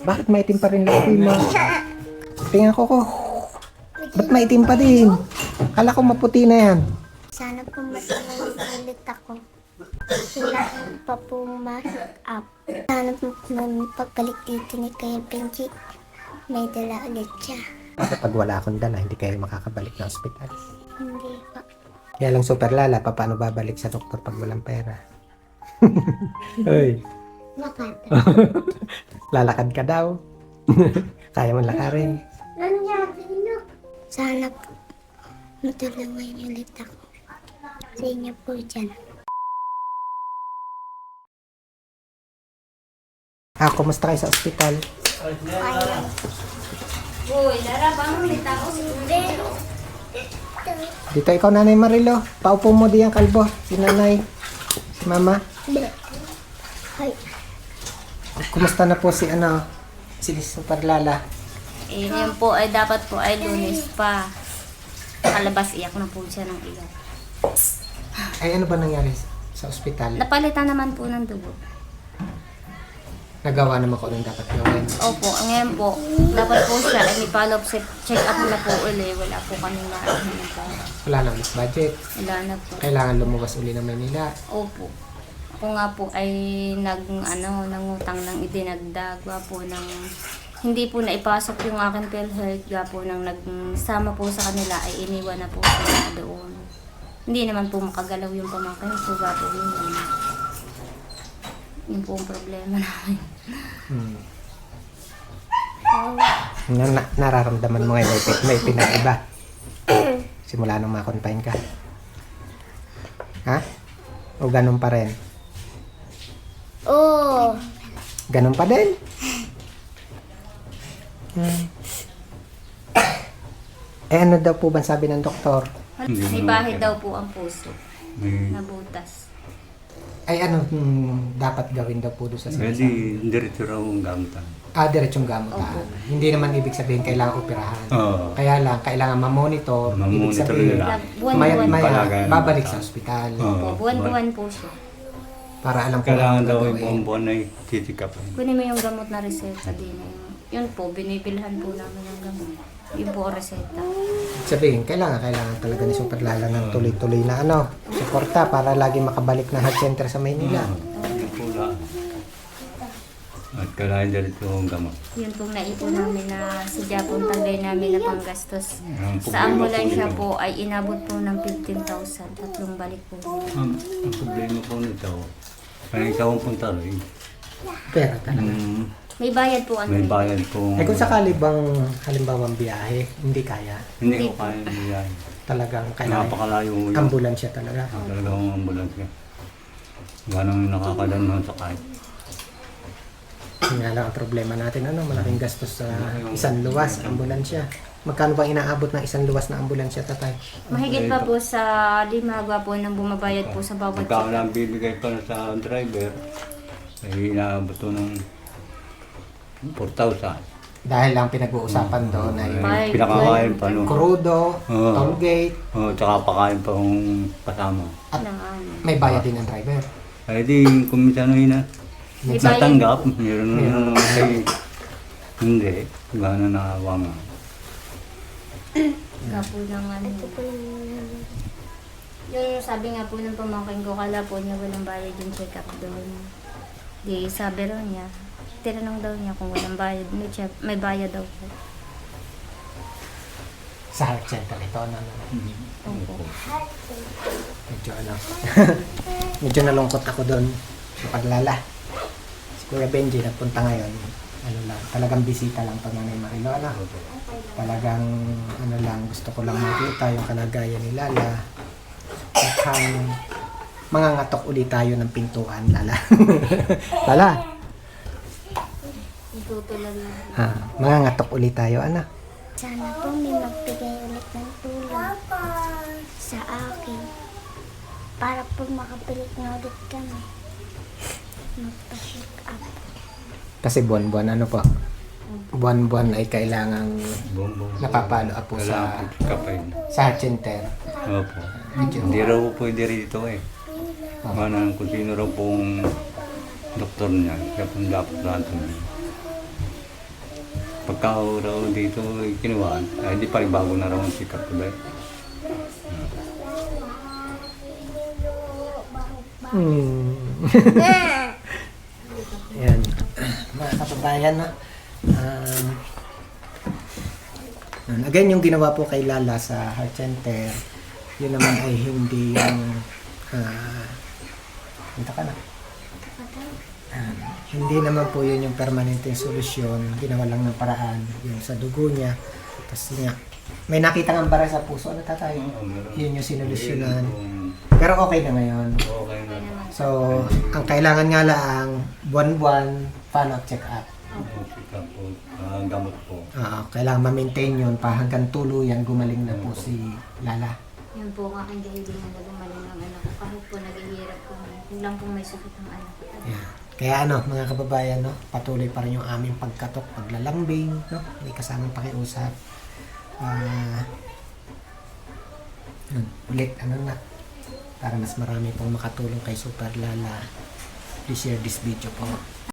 Bakit maitim pa rin labi mo? Tingnan ko. Ba't maitim pa din? Kala ko maputi na yan. Sana po matulungan ulit ako. Kailangan pa po ma-hook up. Sana po nung pagbalik dito ni Kuya Benji, may dala ulit siya. Kapag wala akong dala, hindi kayo makakabalik ng ospital. Hindi pa. Kaya lang super lala, paano babalik sa doktor pag walang pera? Uy, Lakad. lalakad ka daw. Kaya mo lakarin. Sana po matulungan ulit ako. Sa inyo po dyan. Kumusta kayo sa ospital? Uy, darabang ulit ako si Kundero. Dito ikaw, Nanay Marilo. Paupo mo diyan, kalbo. Si Nanay, si Mama. Ay, Kumusta na po si super lala? Eh, yun po ay dapat po ay Lunes pa. Kalabas iyak na po siya ng iyak. Ay, ano ba nangyari sa ospital? Napalitan naman po ng dugo. Nagawa naman ko nung dapat gawin. Opo, ngayon po, dapat po siya ay may follow-up check up na po uli. Wala po kami na Wala na ulit budget. wala na po. Kailangan lumuwas uli ng Manila. Opo. Ako nga po ay nangutang ng idinagdag. Gawa po ng hindi po naipasok yung aking PhilHealth. Gawa po ng nagsama po sa kanila ay iniwan na po sila doon. Hindi naman po makagalaw yung pamangkin ko. Gawa po yun. Yun po ang problema namin. Nararamdaman mo ngayon may pinaiba. Simula nung ma-confine ka. Ha? O ganun pa rin? oh, Ganun pa din? Eh ano daw po ba sabi ng doktor? May bahid daw po ang puso. Nabutas. Ay dapat gawin daw po doon sa Pwede, sinasabi? diretso raw ang gamutan. Diretsong gamutan. Hindi naman ibig sabihin kailangan operahan. Oo. Kaya lang, kailangan ma-monitor. Ibig Ma-monitor sabihin, nila. Buwan-buwan maya Palagayan. babalik sa ospital. po. Buwan-buwan po siya. Para alam ko Kailangan ano daw yung gagawin. buong buwan ay titikapin. Kunin mo yung gamot na reseta din. Yun po, binibilhan po namin ng gamot. Yun po ang reseta. Sabihin, kailangan talaga ni Super Lala ng tuloy-tuloy na suporta para lagi makabalik na health center sa Maynila. Yung pula. At kailangan diretso ang gamot. Yun pong naipon namin na sadya pong tagay namin na panggastos. Ang Sa problema ambulansya nito- po ay inabot po ng 15,000. Tatlong balik po. Ang problema po nito, kaya isa akong punta rin. Pera talaga. May bayad po ano. May bayad po. Eh kung sakali bang halimbawang biyahe, hindi kaya. Hindi ko kaya yan. Talagang kailangan Napakalayo yun. ambulansya talaga. Talagang ambulansya. Ganang nakakalanhan sa kahit. Yun nga lang ang problema natin, malaking gastos sa isang luwas, ambulansya. Magkano bang inaabot ng isang luwas na ambulansya, tatay? Mahigit pa po sa limagwa po nang bumabayad po sa bawat Pagka check-up. lang bibigay pa sa driver, ay inaabot to ng 4,000. Dahil lang pinag-uusapan doon ay Bye. Pinakakain pa no. krudo, Oo. toll gate, Tsaka pakain pa kung kasama. at ng ano. may bayad din ng driver. Ay di, kung minsan na May bayad. natanggap, meron na ay hindi. Gano'n nakawa nga. Kapo ng ano. Yung sabi nga po ng pamangkin ko, kala po niya walang bayad yung check-up doon. Di sabi raw niya, tinanong daw niya kung walang bayad, may bayad daw po. Sa health center ito, Opo. medyo medyo nalungkot ako doon sa paglala. Si Kuya Benji nagpunta ngayon, talagang bisita lang pag Nanay Marilo, talagang gusto ko lang makita yung kalagayan ni Lala. Mukhang mangangatok ulit tayo ng pintuan, Lala. Lala, Itutulan na. mangangatok ulit tayo, anak. sana po may magbigay ulit ng tulong sa akin. Para po makabalik na ulit kami. Magpa-check up. Kasi buwan-buwan buwan-buwan ay kailangang Bumbong. napapalo po sa Kapain. health center. Opo. Hindi raw po pwede rito eh. Mana kung sino raw pong doktor niya, siya pong dapat lahat. Pagka raw dito kinuha, ay di pa rin bago na raw ang check up ko dahil. Yan. Mga kababayan, no? Again, yung ginawa po kay Lala sa heart center, yun naman ay hindi yung punta ka na. Hindi naman po yun yung permanente solusyon. Ginawa lang ng paraan yung sa dugo niya. Tapos nga, may nakita ng bara sa puso. Ano tatay? Yun yung sinolusyonan. Pero okay na ngayon. Okay na. So, ang kailangan nga lang, buwan-buwan, follow-up check-up. Check up po, gamot po. Kailangan ma-maintain yun pa hanggang tuluyan gumaling na po si Lala. Yun po ang aking dahilan na gumaling ng anak ko. Kahit po naghihirap po. Yun lang po may sakit ng anak ko. Yeah. Kaya mga kababayan, no, patuloy pa rin yung aming pagkatok, paglalambing, no, may kasamang pakiusap. Ulit, para mas marami pong makatulong kay Super Lala. Please share this video po.